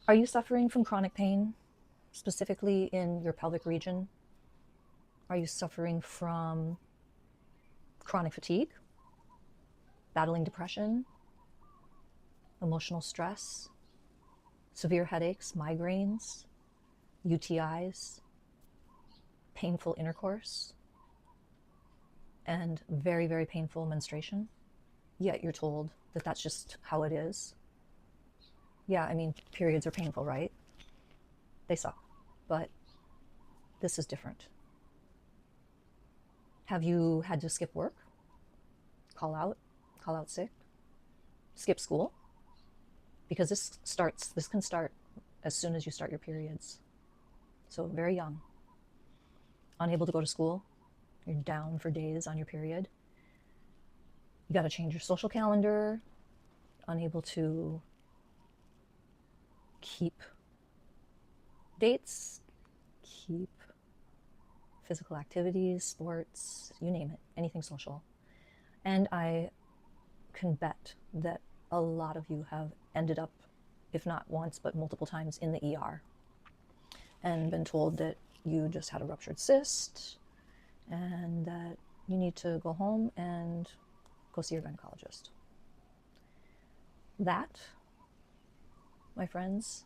Are you suffering from chronic pain, specifically in your pelvic region? Are you suffering from chronic fatigue, battling depression, emotional stress, severe headaches, migraines, UTIs, painful intercourse, and very, very painful menstruation? Yet you're told that that's just how it is. Yeah, I mean, periods are painful, right? They suck. But this is different. Have you had to skip work, call out sick, skip school? Because this can start as soon as you start your periods. So very young. Unable to go to school, you're down for days on your period. You got to change your social calendar, unable to keep dates, keep physical activities, sports, you name it, anything social. And I can bet that a lot of you have ended up, if not once, but multiple times in the ER and been told that you just had a ruptured cyst and that you need to go home and go see your gynecologist. That, my friends,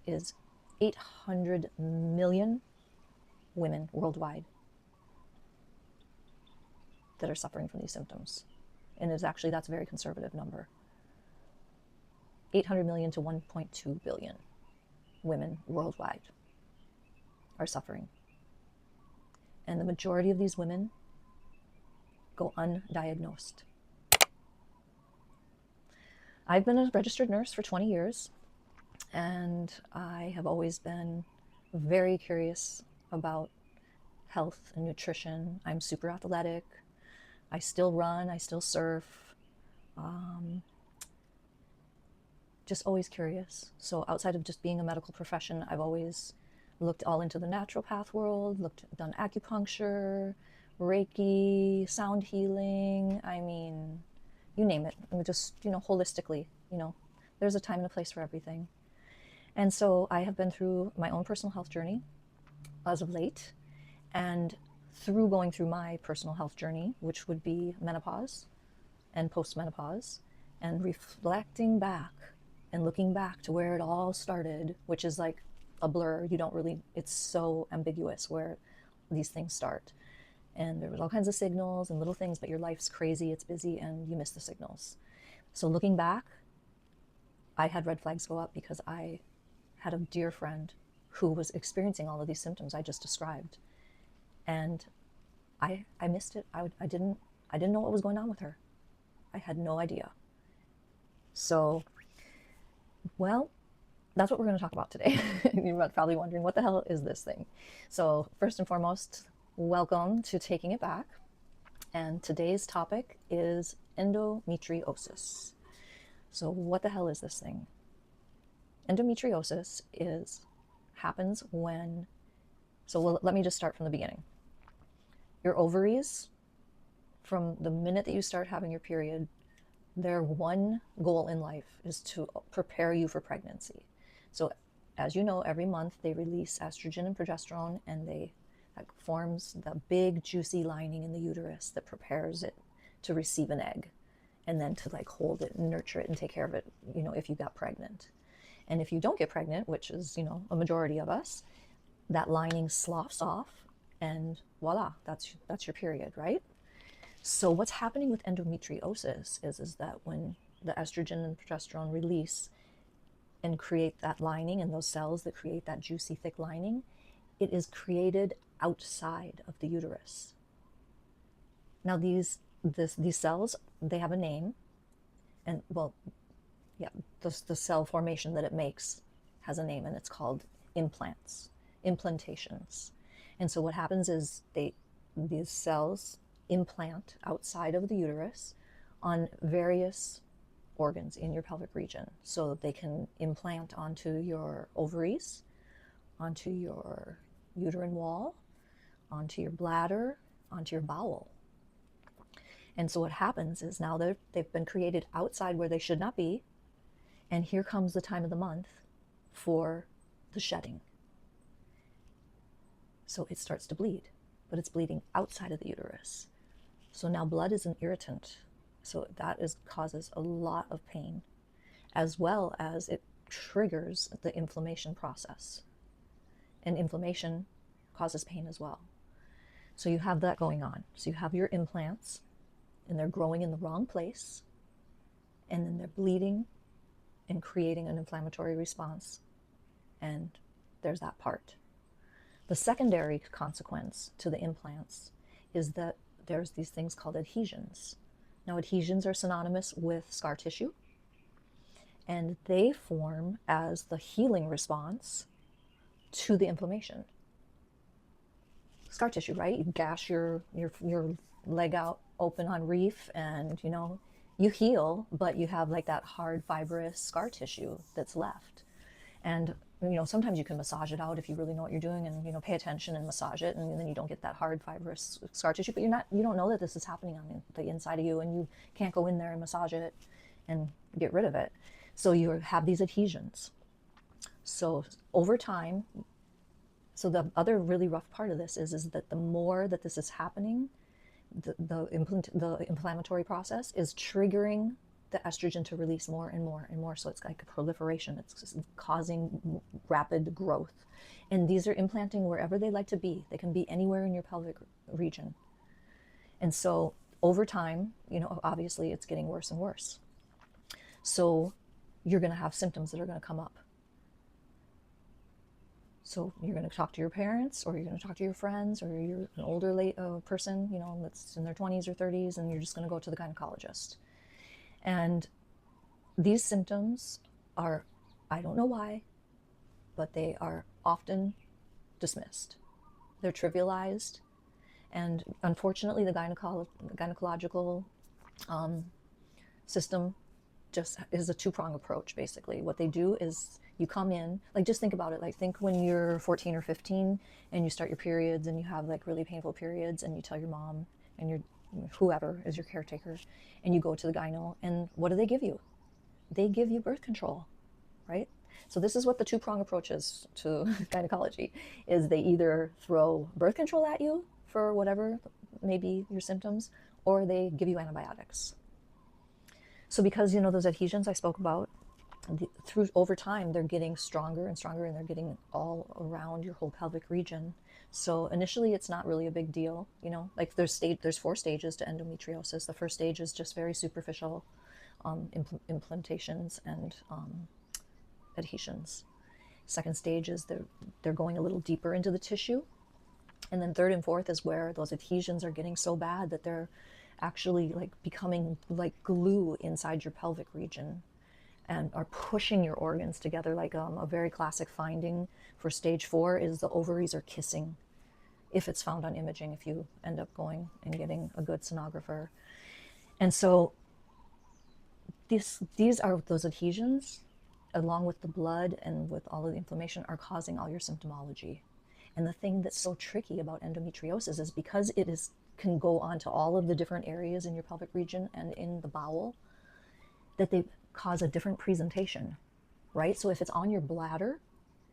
is 800 million women worldwide that are suffering from these symptoms. And that's a very conservative number. 800 million to 1.2 billion women worldwide are suffering. And the majority of these women go undiagnosed. I've been a registered nurse for 20 years, and I have always been very curious about health and nutrition. I'm super athletic. I still run, I still surf. Just always curious. So outside of just being a medical profession, I've always looked all into the naturopath world, done acupuncture, Reiki, sound healing. I mean, you name it. I mean, just, holistically, there's a time and a place for everything. And so I have been through my own personal health journey as of late, and through going through my personal health journey, which would be menopause and postmenopause, and reflecting back and looking back to where it all started, which is like a blur. It's so ambiguous where these things start. And there was all kinds of signals and little things, but your life's crazy, it's busy, and you miss the signals. So looking back, I had red flags go up because I had a dear friend who was experiencing all of these symptoms I just described. And I missed it. I didn't know what was going on with her. I had no idea. So, well, that's what we're going to talk about today. You're probably wondering, what the hell is this thing? So first and foremost, welcome to Taking It Back. And today's topic is endometriosis. So what the hell is this thing? Endometriosis happens when, let me just start from the beginning. Your ovaries, from the minute that you start having your period, their one goal in life is to prepare you for pregnancy. So as you know, every month they release estrogen and progesterone, and that forms the big juicy lining in the uterus that prepares it to receive an egg, and then to hold it and nurture it and take care of it, if you got pregnant. And if you don't get pregnant, which is, a majority of us, that lining sloughs off, and voila, that's your period, right? So what's happening with endometriosis is that when the estrogen and progesterone release and create that lining, and those cells that create that juicy thick lining, it is created outside of the uterus. Now these cells, they have a name, and the cell formation that it makes has a name, and it's called implantations. And so what happens is these cells implant outside of the uterus on various organs in your pelvic region. So they can implant onto your ovaries, onto your uterine wall, onto your bladder, onto your bowel. And so what happens is now they've been created outside where they should not be, and here comes the time of the month for the shedding. So it starts to bleed, but it's bleeding outside of the uterus. So now blood is an irritant. So that causes a lot of pain, as well as it triggers the inflammation process. And inflammation causes pain as well. So you have that going on. So you have your implants, and they're growing in the wrong place, and then they're bleeding and creating an inflammatory response. And there's that part. The secondary consequence to the implants is that there's these things called adhesions. Now, adhesions are synonymous with scar tissue, and they form as the healing response to the inflammation. Scar tissue, right? You gash your leg out open on reef, and you heal, but you have like that hard fibrous scar tissue that's left. And sometimes you can massage it out if you really know what you're doing, and pay attention and massage it, and then you don't get that hard fibrous scar tissue. But you don't know that this is happening on the inside of you, and you can't go in there and massage it and get rid of it. So you have these adhesions. So over time, so the other really rough part of this is that the more that this is happening, the inflammatory process is triggering the estrogen to release more and more and more. So it's like a proliferation. It's causing rapid growth. And these are implanting wherever they like to be. They can be anywhere in your pelvic region. And so over time, obviously it's getting worse and worse. So you're going to have symptoms that are going to come up. So you're going to talk to your parents, or you're going to talk to your friends, or you're an older person, that's in their 20s or 30s, and you're just going to go to the gynecologist. And these symptoms are, I don't know why, but they are often dismissed. They're trivialized. And unfortunately, the gynecological system just is a two-pronged approach, basically. What they do is you come in, like, just think about it. Like, think when you're 14 or 15 and you start your periods and you have like really painful periods, and you tell your mom and your whoever is your caretaker, and you go to the gyno, and what do they give you? They give you birth control, right? So this is what the two-pronged approach is to gynecology, is they either throw birth control at you for whatever maybe your symptoms, or they give you antibiotics. So because those adhesions I spoke about, over time they're getting stronger and stronger, and they're getting all around your whole pelvic region. So initially it's not really a big deal, like there's 4 stages to endometriosis. The first stage is just very superficial implantations and adhesions. Second stage is they're going a little deeper into the tissue, and then third and fourth is where those adhesions are getting so bad that they're actually like becoming like glue inside your pelvic region and are pushing your organs together. Like a very classic finding for stage 4 is the ovaries are kissing, if it's found on imaging, if you end up going and getting a good sonographer. And so these are those adhesions, along with the blood and with all of the inflammation, are causing all your symptomology. And the thing that's so tricky about endometriosis is because can go on to all of the different areas in your pelvic region and in the bowel, that they cause a different presentation, right? So if it's on your bladder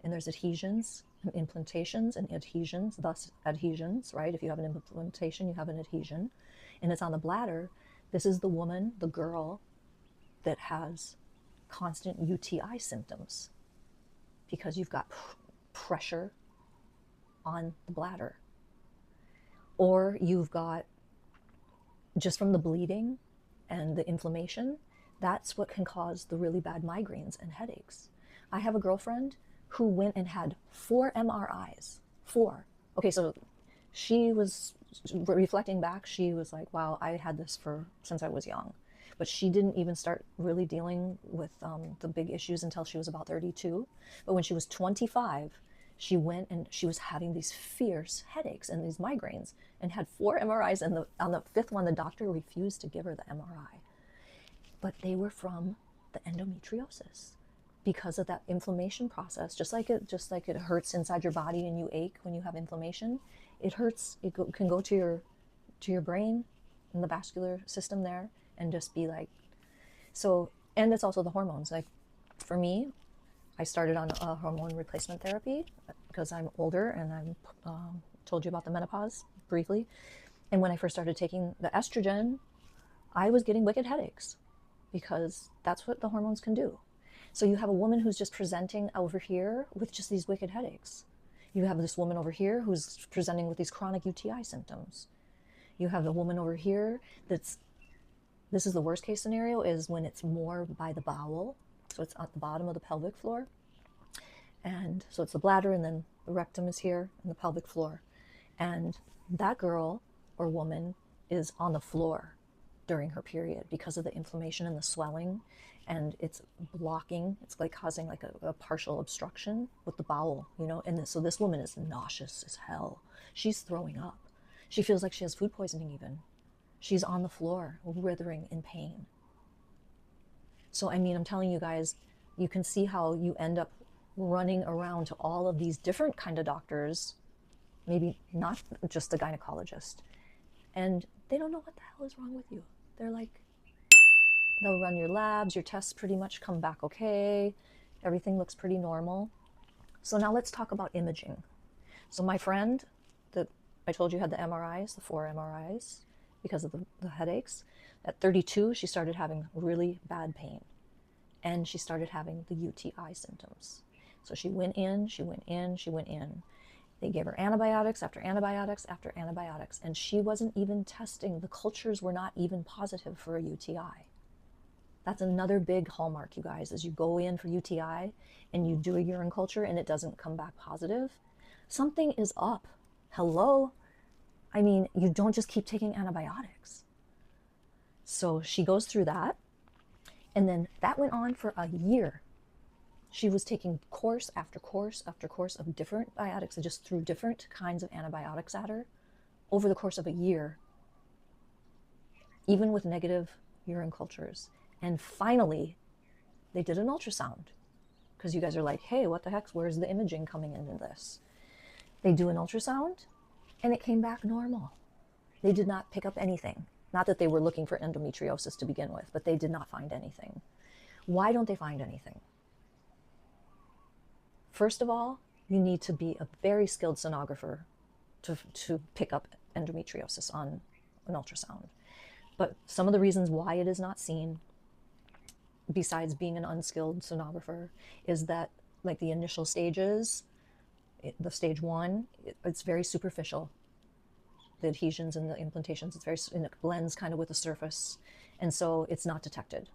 and there's adhesions and implantations and adhesions, thus adhesions, right? If you have an implantation, you have an adhesion, and it's on the bladder, this is the woman, the girl, that has constant UTI symptoms because you've got pressure on the bladder. Or you've got, just from the bleeding and the inflammation, that's what can cause the really bad migraines and headaches. I have a girlfriend who went and had 4 MRIs. 4. Okay, so she was, reflecting back, she was like, wow, I had this since I was young. But she didn't even start really dealing with the big issues until she was about 32. But when she was 25, she went and she was having these fierce headaches and these migraines, and had 4 MRIs, and on the 5th one, the doctor refused to give her the MRI. But they were from the endometriosis because of that inflammation process. Just like it hurts inside your body and you ache when you have inflammation, it hurts. It can go to your brain and the vascular system there, and just be like, so. And it's also the hormones. Like for me, I started on a hormone replacement therapy because I'm older, and I'm told you about the menopause briefly. And when I first started taking the estrogen, I was getting wicked headaches because that's what the hormones can do. So you have a woman who's just presenting over here with just these wicked headaches. You have this woman over here who's presenting with these chronic UTI symptoms. You have the woman over here this is the worst case scenario, is when it's more by the bowel. So it's at the bottom of the pelvic floor. And so it's the bladder, and then the rectum is here, and the pelvic floor. And that girl or woman is on the floor during her period because of the inflammation and the swelling, and it's blocking, it's like causing like a partial obstruction with the bowel, you know. And so this woman is nauseous as hell. She's throwing up. She feels like she has food poisoning even. She's on the floor, writhing in pain. So, I mean, I'm telling you guys, you can see how you end up running around to all of these different kind of doctors, maybe not just the gynecologist, and they don't know what the hell is wrong with you. They're like, they'll run your labs, your tests pretty much come back okay, everything looks pretty normal. So now let's talk about imaging. So my friend that I told you had the MRIs, the 4 MRIs, because of the headaches, at 32, she started having really bad pain, and she started having the UTI symptoms. So she went in. They gave her antibiotics after antibiotics after antibiotics, and she wasn't even testing. The cultures were not even positive for a UTI. That's another big hallmark, you guys, is you go in for UTI and you do a urine culture and it doesn't come back positive. Something is up. Hello? I mean, you don't just keep taking antibiotics. So she goes through that, and then that went on for a year. She was taking course after course after course of different biotics. They just threw different kinds of antibiotics at her over the course of a year, even with negative urine cultures. And finally, they did an ultrasound, because you guys are like, hey, what the heck, where's the imaging coming into this? They do an ultrasound, and it came back normal. They did not pick up anything. Not that they were looking for endometriosis to begin with, but they did not find anything. Why don't they find anything? First of all, you need to be a very skilled sonographer to pick up endometriosis on an ultrasound. But some of the reasons why it is not seen, besides being an unskilled sonographer, is that like the initial stages, the stage 1, it's very superficial. The adhesions and the implantations, and it blends kind of with the surface, and so it's not detected.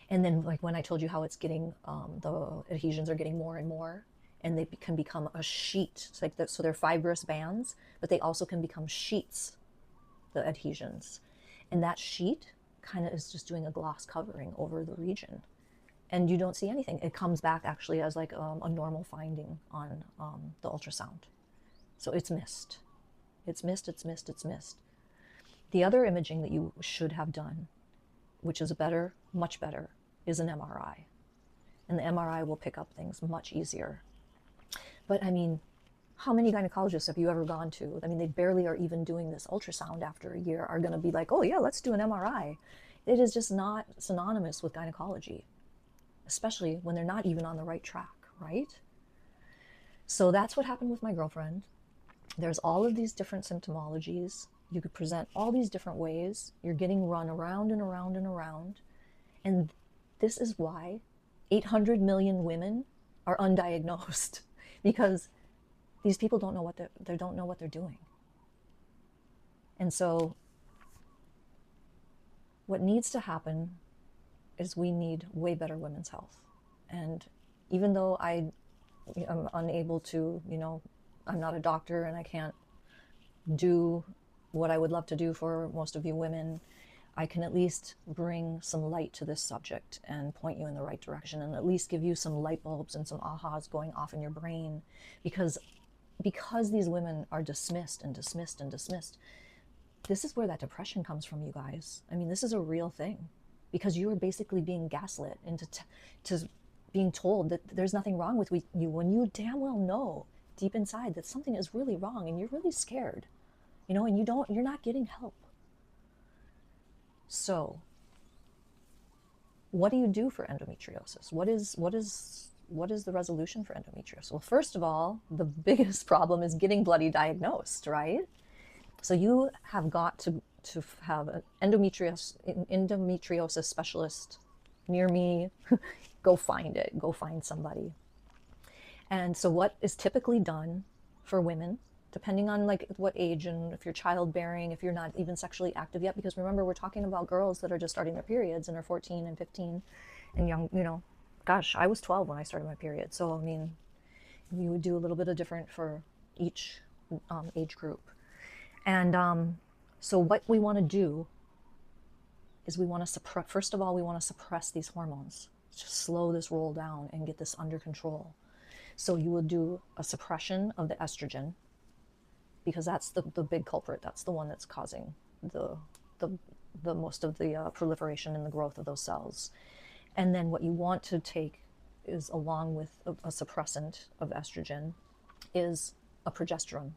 And then, like when I told you how it's getting, the adhesions are getting more and more, and they can become a sheet. It's like so they're fibrous bands, but they also can become sheets, the adhesions. And that sheet kind of is just doing a gloss covering over the region. And you don't see anything. It comes back actually as like a normal finding on the ultrasound. So it's missed. It's missed. The other imaging that you should have done, which is better, much better, is an MRI. And the MRI will pick up things much easier. But I mean, how many gynecologists have you ever gone to? I mean, they barely are even doing this ultrasound after a year, are going to be like, oh yeah, let's do an MRI. It is just not synonymous with gynecology, especially when they're not even on the right track, right? So that's what happened with my girlfriend. There's all of these different symptomologies. You could present all these different ways. You're getting run around and around and around. And this is why 800 million women are undiagnosed, because these people don't know what they don't know what they're doing. And so what needs to happen is we need way better women's health. And even though I am unable to, I'm not a doctor and I can't do what I would love to do for most of you women, I can at least bring some light to this subject and point you in the right direction, and at least give you some light bulbs and some ahas going off in your brain, because these women are dismissed and dismissed and dismissed. This is where that depression comes from, you guys. I mean, this is a real thing, because you are basically being gaslit into to being told that there's nothing wrong with you, when you damn well know deep inside that something is really wrong, and you're really scared, and you're not getting help. So what do you do for endometriosis? What is what is the resolution for endometriosis? Well, first of all, the biggest problem is getting bloody diagnosed, right? So you have got to have an endometriosis specialist near me. Go find it. Go find somebody. And so what is typically done for women, depending on like what age and if you're childbearing, if you're not even sexually active yet, because remember we're talking about girls that are just starting their periods and are 14 and 15 and young, you know, gosh, I was 12 when I started my period. So, I mean, you would do a little bit of different for each age group. And so what we want to do is we want to suppress, first of all, we want to suppress these hormones, just slow this roll down and get this under control. So you will do a suppression of the estrogen, because that's the big culprit. That's the one that's causing the most of the proliferation and the growth of those cells. And then what you want to take is, along with a suppressant of estrogen, is a progesterone,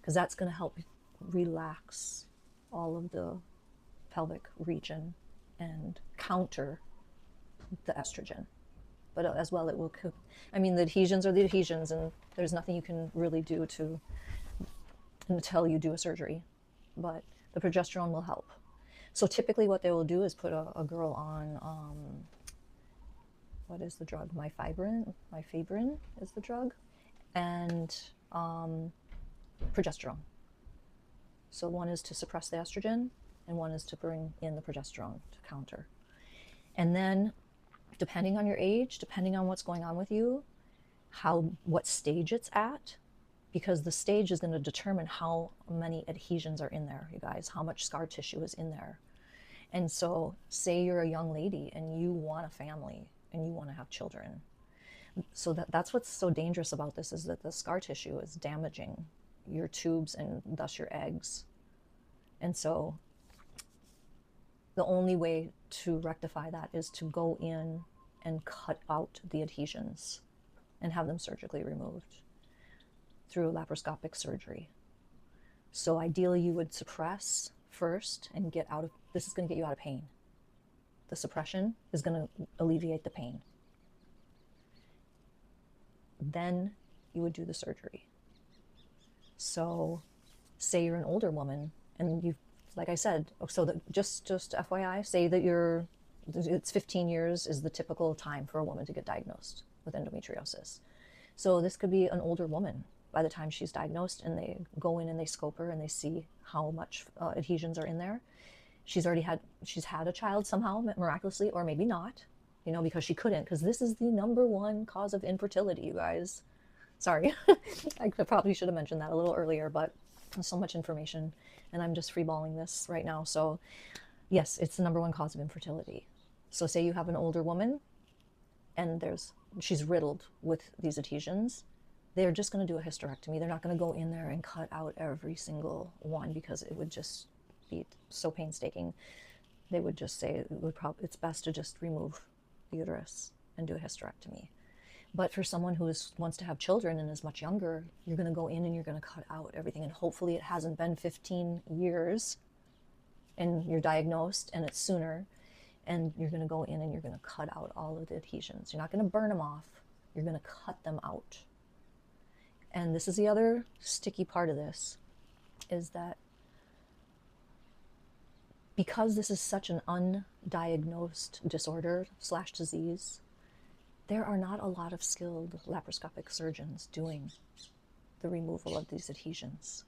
because that's going to help relax all of the pelvic region and counter the estrogen. But as well, it will, I mean, the adhesions are the adhesions, and there's nothing you can really do to until you do a surgery. But the progesterone will help. So typically what they will do is put a girl on, what is the drug? Mifebrin is the drug, and progesterone. So one is to suppress the estrogen, and one is to bring in the progesterone to counter. And then, depending on your age, depending on what's going on with you, what stage it's at, because the stage is going to determine how many adhesions are in there, you guys, how much scar tissue is in there. And so, say you're a young lady and you want a family and you want to have children. So that's what's so dangerous about this, is that the scar tissue is damaging your tubes and thus your eggs. And so the only way to rectify that is to go in and cut out the adhesions and have them surgically removed through laparoscopic surgery. So ideally you would suppress first and get out of, this is going to get you out of pain. The suppression is going to alleviate the pain. Then you would do the surgery. So say you're an older woman and you've, like I said, so that just FYI, say that it's 15 years is the typical time for a woman to get diagnosed with endometriosis. So this could be an older woman by the time she's diagnosed, and they go in and they scope her and they see how much adhesions are in there. She's had a child somehow, miraculously, or maybe not, you know, because she couldn't, because this is the #1 cause of infertility, you guys. Sorry, I probably should have mentioned that a little earlier, but there's so much information and I'm just freeballing this right now. So yes, it's the #1 cause of infertility. So say you have an older woman and she's riddled with these adhesions. They're just going to do a hysterectomy. They're not going to go in there and cut out every single one, because it would just be so painstaking. They would just say it's best to just remove the uterus and do a hysterectomy. But for someone who wants to have children and is much younger, you're going to go in and you're going to cut out everything. And hopefully it hasn't been 15 years and you're diagnosed and it's sooner. And you're going to go in and you're going to cut out all of the adhesions. You're not going to burn them off. You're going to cut them out. And this is the other sticky part of this, is that because this is such an undiagnosed disorder / disease, there are not a lot of skilled laparoscopic surgeons doing the removal of these adhesions.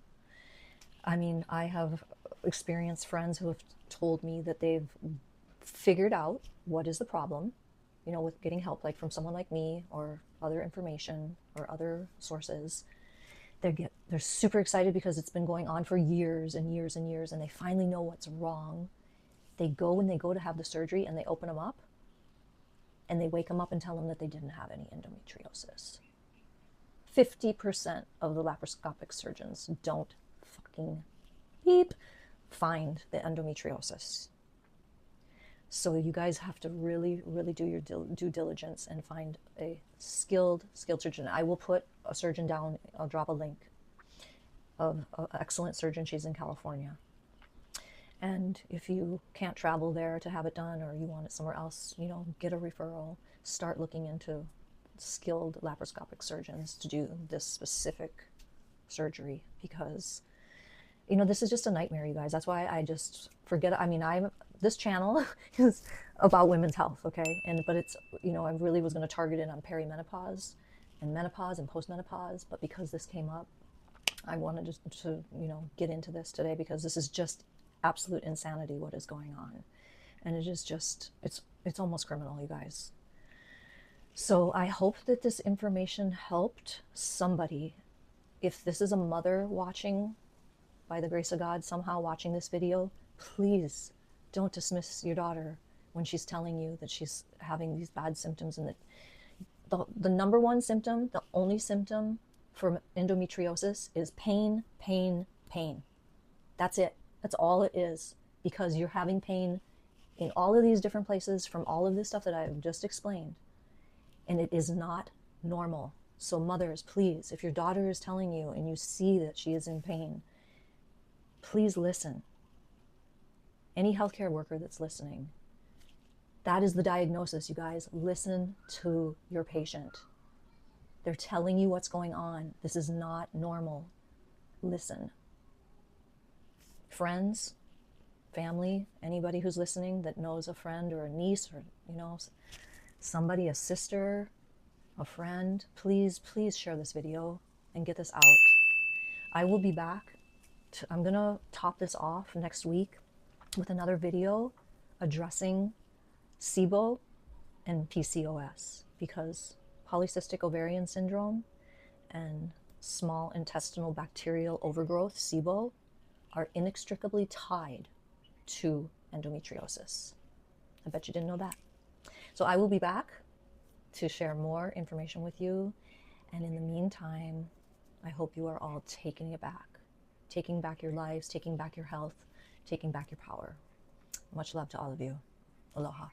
I mean, I have experienced friends who have told me that they've figured out what is the problem, you know, with getting help, like from someone like me or other information or other sources. They're super excited because it's been going on for years and years and years, and they finally know what's wrong. They go to have the surgery and they open them up and they wake them up and tell them that they didn't have any endometriosis. 50% of the laparoscopic surgeons don't fucking find the endometriosis. So you guys have to really, really do your due diligence and find a skilled surgeon. I will put a surgeon down. I'll drop a link of an excellent surgeon. She's in California. And if you can't travel there to have it done, or you want it somewhere else, you know, get a referral. Start looking into skilled laparoscopic surgeons to do this specific surgery, because this is just a nightmare, you guys. That's why I just forget. I mean, this channel is about women's health, okay? But it's, I really was going to target it on perimenopause and menopause and postmenopause, but because this came up, I wanted to get into this today, because this is just absolute insanity what is going on. And it is just, it's almost criminal, you guys. So I hope that this information helped somebody. If this is a mother watching, by the grace of God, somehow watching this video, please don't dismiss your daughter when she's telling you that she's having these bad symptoms, and that the number one symptom, the only symptom for endometriosis is pain, pain, pain. That's it. That's all it is, because you're having pain in all of these different places from all of this stuff that I've just explained, and it is not normal. So mothers, please, if your daughter is telling you and you see that she is in pain, please listen. Any healthcare worker that's listening, that is the diagnosis, you guys. Listen to your patient. They're telling you what's going on. This is not normal. Listen. Friends, family, anybody who's listening that knows a friend or a niece, or somebody, a sister, a friend, please share this video and get this out. I will be back. I'm gonna top this off next week with another video addressing SIBO and PCOS, because polycystic ovarian syndrome and small intestinal bacterial overgrowth, SIBO, are inextricably tied to endometriosis. I bet you didn't know that. So I will be back to share more information with you. And in the meantime, I hope you are all taking it back. Taking back your lives, taking back your health, taking back your power. Much love to all of you. Aloha.